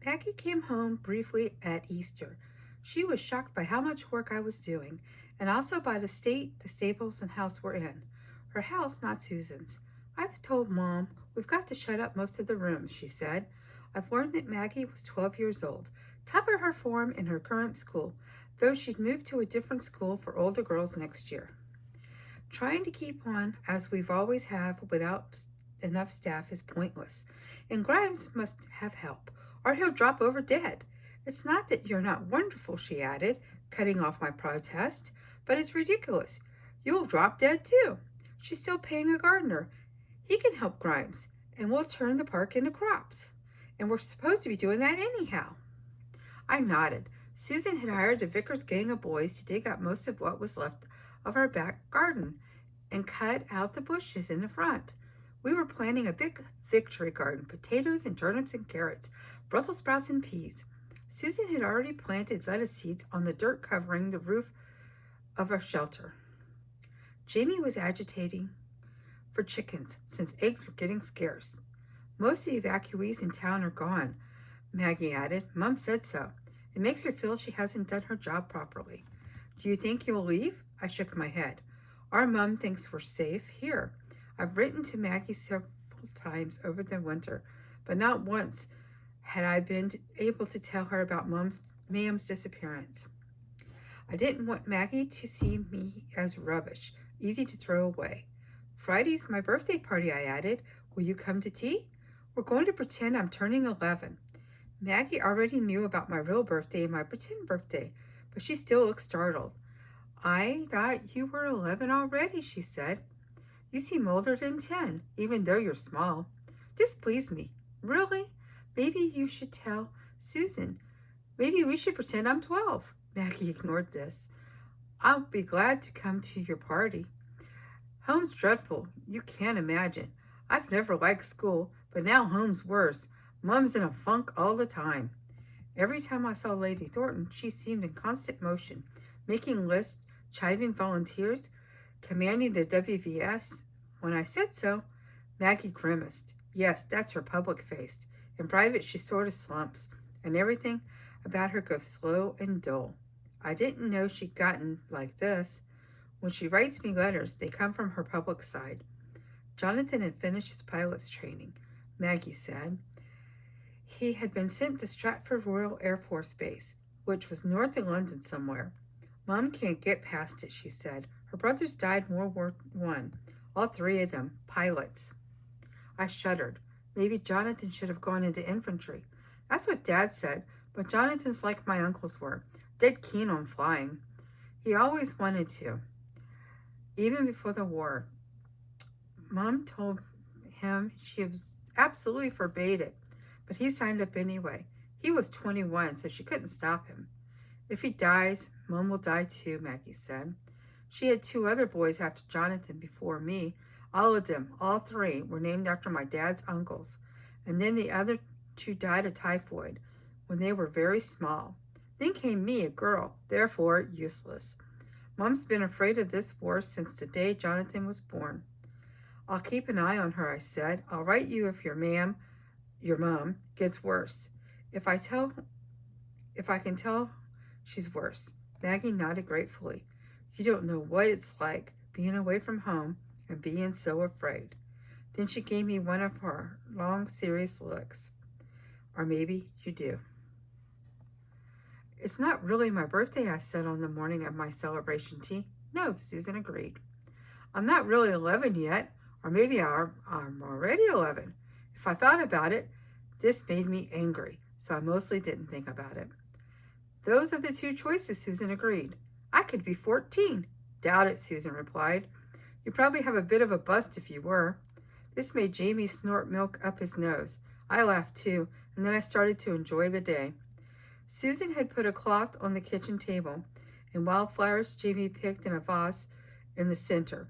Maggie came home briefly at Easter. She was shocked by how much work I was doing, and also by the state the stables and house were in. Her house, not Susan's. I've told Mom we've got to shut up most of the rooms, she said. I've learned that Maggie was 12 years old, top of her form in her current school, though she'd moved to a different school for older girls next year. Trying to keep on as we've always have without enough staff is pointless, and Grimes must have help, or he'll drop over dead. It's not that you're not wonderful, she added, cutting off my protest, but it's ridiculous. You'll drop dead too. She's still paying a gardener. He can help Grimes, and we'll turn the park into crops. And we're supposed to be doing that anyhow. I nodded. Susan had hired a vicar's gang of boys to dig up most of what was left of our back garden and cut out the bushes in the front. We were planting a big victory garden, potatoes and turnips and carrots, Brussels sprouts and peas. Susan had already planted lettuce seeds on the dirt covering the roof of our shelter. Jamie was agitating for chickens since eggs were getting scarce. Most of the evacuees in town are gone, Maggie added. Mom said so. It makes her feel she hasn't done her job properly. Do you think you'll leave? I shook my head. Our mom thinks we're safe here. I've written to Maggie several times over the winter, but not once had I been able to tell her about Ma'am's disappearance. I didn't want Maggie to see me as rubbish, easy to throw away. Friday's my birthday party, I added. Will you come to tea? We're going to pretend I'm turning 11. Maggie already knew about my real birthday and my pretend birthday, but she still looked startled. I thought you were 11 already, she said. You seem older than 10, even though you're small. This pleased me. Really? Maybe you should tell Susan. Maybe we should pretend I'm 12. Maggie ignored this. I'll be glad to come to your party. Home's dreadful. You can't imagine. I've never liked school, but now home's worse. Mom's in a funk all the time. Every time I saw Lady Thornton, she seemed in constant motion, making lists, chiving volunteers, commanding the WVS. When I said so, Maggie grimaced. Yes, that's her public face. In private, she sort of slumps, and everything about her goes slow and dull. I didn't know she'd gotten like this. When she writes me letters, they come from her public side. Jonathan had finished his pilot's training, Maggie said. He had been sent to Stratford Royal Air Force Base, which was north of London somewhere. Mom can't get past it, she said. Her brothers died in World War I, all three of them, pilots. I shuddered. Maybe Jonathan should have gone into infantry. That's what Dad said, but Jonathan's like my uncles were, dead keen on flying. He always wanted to, even before the war. Mom told him she absolutely forbade it, but he signed up anyway. He was 21, so she couldn't stop him. If he dies, Mom will die too, Maggie said. She had 2 other boys after Jonathan before me. All of them, all 3, were named after my dad's uncles. And then the other 2 died of typhoid when they were very small. Then came me, a girl, therefore useless. Mom's been afraid of this war since the day Jonathan was born. I'll keep an eye on her, I said. I'll write you if your mom, gets worse. If I can tell she's worse. Maggie nodded gratefully. You don't know what it's like being away from home and being so afraid. Then she gave me one of her long, serious looks. Or maybe you do. It's not really my birthday, I said on the morning of my celebration tea. No, Susan agreed. I'm not really 11 yet, or maybe I'm already 11. If I thought about it, this made me angry, so I mostly didn't think about it. Those are the 2 choices, Susan agreed. I could be 14. Doubt it, Susan replied. You'd probably have a bit of a bust if you were. This made Jamie snort milk up his nose. I laughed too, and then I started to enjoy the day. Susan had put a cloth on the kitchen table, and wildflowers Jamie picked in a vase in the center.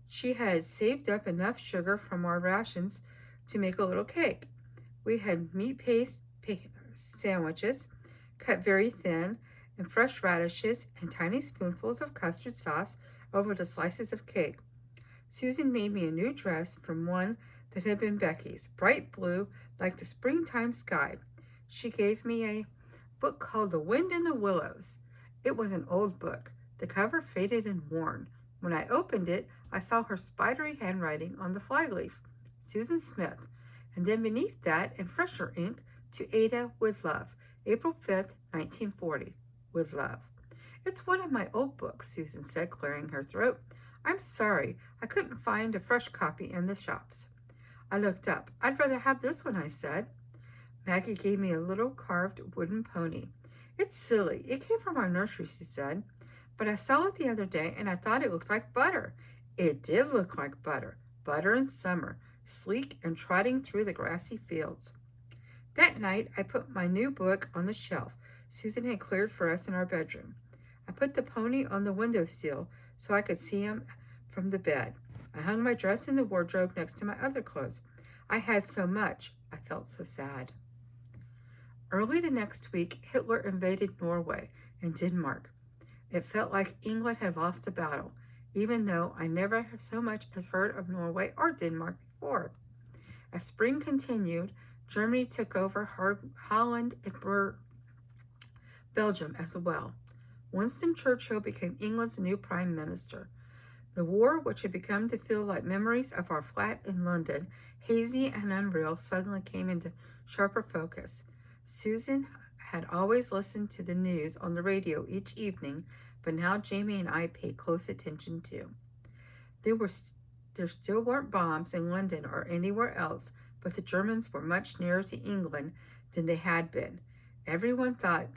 She had saved up enough sugar from our rations to make a little cake. We had meat paste sandwiches, cut very thin, and fresh radishes and tiny spoonfuls of custard sauce over the slices of cake. Susan made me a new dress from one that had been Becky's, bright blue like the springtime sky. She gave me a book called The Wind in the Willows. It was an old book, the cover faded and worn. When I opened it, I saw her spidery handwriting on the flyleaf, Susan Smith, and then beneath that, in fresher ink, to Ada with love, April 5th, 1940, with love. It's one of my old books, Susan said, clearing her throat. I'm sorry, I couldn't find a fresh copy in the shops. I looked up. I'd rather have this one, I said. Maggie gave me a little carved wooden pony. It's silly. It came from our nursery, she said. But I saw it the other day and I thought it looked like butter. It did look like butter. Butter in summer, sleek and trotting through the grassy fields. That night, I put my new book on the shelf Susan had cleared for us in our bedroom. I put the pony on the windowsill so I could see him from the bed. I hung my dress in the wardrobe next to my other clothes. I had so much. I felt so sad. Early the next week, Hitler invaded Norway and Denmark. It felt like England had lost a battle, even though I never so much as heard of Norway or Denmark before. As spring continued, Germany took over Holland and Belgium as well. Winston Churchill became England's new prime minister. The war, which had begun to feel like memories of our flat in London, hazy and unreal, suddenly came into sharper focus. Susan had always listened to the news on the radio each evening, but now Jamie and I paid close attention too. There still weren't bombs in London or anywhere else, but the Germans were much nearer to England than they had been. Everyone thought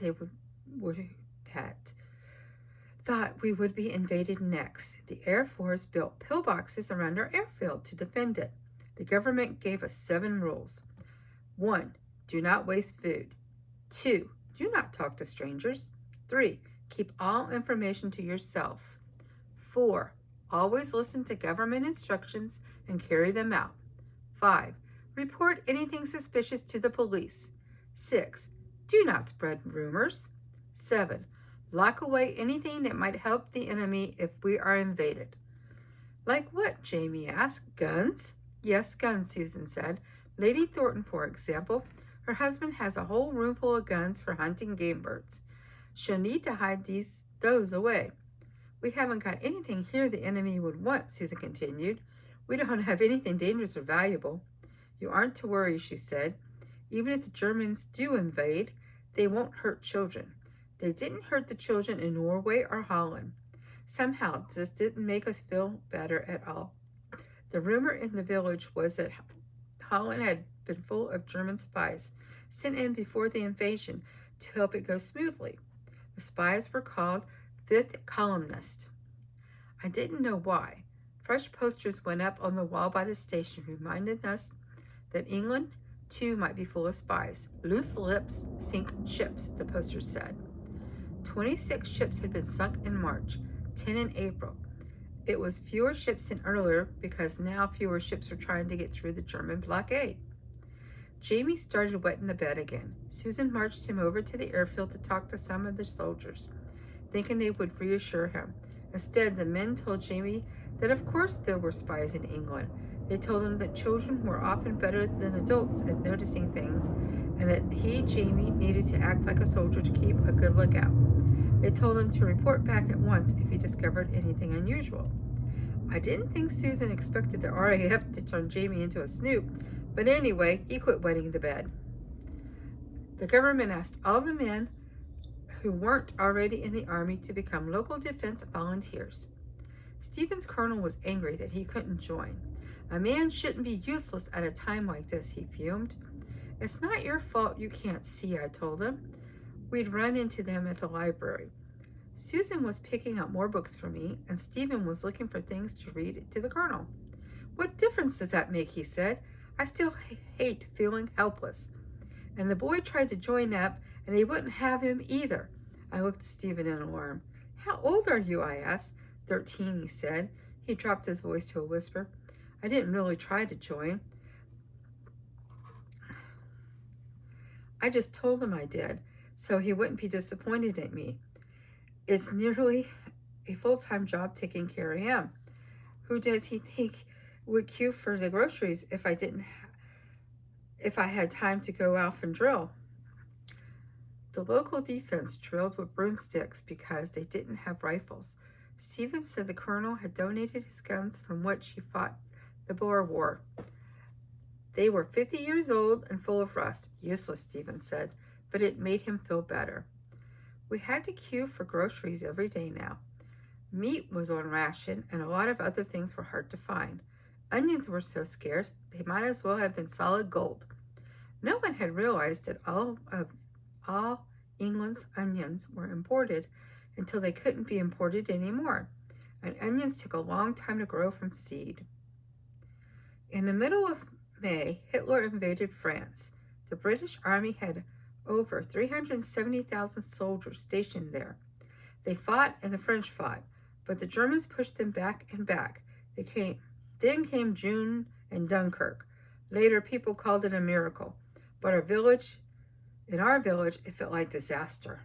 we would be invaded next. The Air Force built pillboxes around our airfield to defend it. The government gave us 7 rules. 1. Do not waste food. 2. Do not talk to strangers. 3. Keep all information to yourself. 4. Always listen to government instructions and carry them out. 5. Report anything suspicious to the police. 6. Do not spread rumors. 7. Lock away anything that might help the enemy if we are invaded. Like what? Jamie asked. Guns? Yes, guns, Susan said. Lady Thornton, for example. Her husband has a whole room full of guns for hunting game birds. She'll need to hide those away. We haven't got anything here the enemy would want, Susan continued. We don't have anything dangerous or valuable. You aren't to worry, she said. Even if the Germans do invade, they won't hurt children. They didn't hurt the children in Norway or Holland. Somehow, this didn't make us feel better at all. The rumor in the village was that Holland had been full of German spies sent in before the invasion to help it go smoothly. The spies were called Fifth Columnists. I didn't know why. Fresh posters went up on the wall by the station reminding us that England, too, might be full of spies. Loose lips sink ships, the posters said. 26 ships had been sunk in March, 10 in April. It was fewer ships than earlier because now fewer ships were trying to get through the German blockade. Jamie started wetting the bed again. Susan marched him over to the airfield to talk to some of the soldiers, thinking they would reassure him. Instead, the men told Jamie that of course there were spies in England. They told him that children were often better than adults at noticing things, and that he, Jamie, needed to act like a soldier to keep a good lookout. They told him to report back at once if he discovered anything unusual. I didn't think Susan expected the RAF to turn Jamie into a snoop, but anyway, he quit wetting the bed. The government asked all the men who weren't already in the army to become local defense volunteers. Stephen's colonel was angry that he couldn't join. A man shouldn't be useless at a time like this, he fumed. It's not your fault you can't see, I told him. We'd run into them at the library. Susan was picking out more books for me, and Stephen was looking for things to read to the colonel. What difference does that make, he said. I still hate feeling helpless. And the boy tried to join up, and he wouldn't have him either. I looked at Stephen in alarm. How old are you? I asked. 13, he said. He dropped his voice to a whisper. I didn't really try to join. I just told him I did, so he wouldn't be disappointed at me. It's nearly a full-time job taking care of him. Who does he think would queue for the groceries if I had time to go off and drill? The local defense drilled with broomsticks because they didn't have rifles. Stevens said the colonel had donated his guns from which he fought the Boer War. They were 50 years old and full of rust. Useless, Stevens said, but it made him feel better. We had to queue for groceries every day now. Meat was on ration, and a lot of other things were hard to find. Onions were so scarce, they might as well have been solid gold. No one had realized that all England's onions were imported until they couldn't be imported anymore, and onions took a long time to grow from seed. In the middle of May, Hitler invaded France. The British Army had over 370,000 soldiers stationed there. They fought and the French fought, but the Germans pushed them back and back. Then came June and Dunkirk. Later, people called it a miracle, but in our village, it felt like disaster.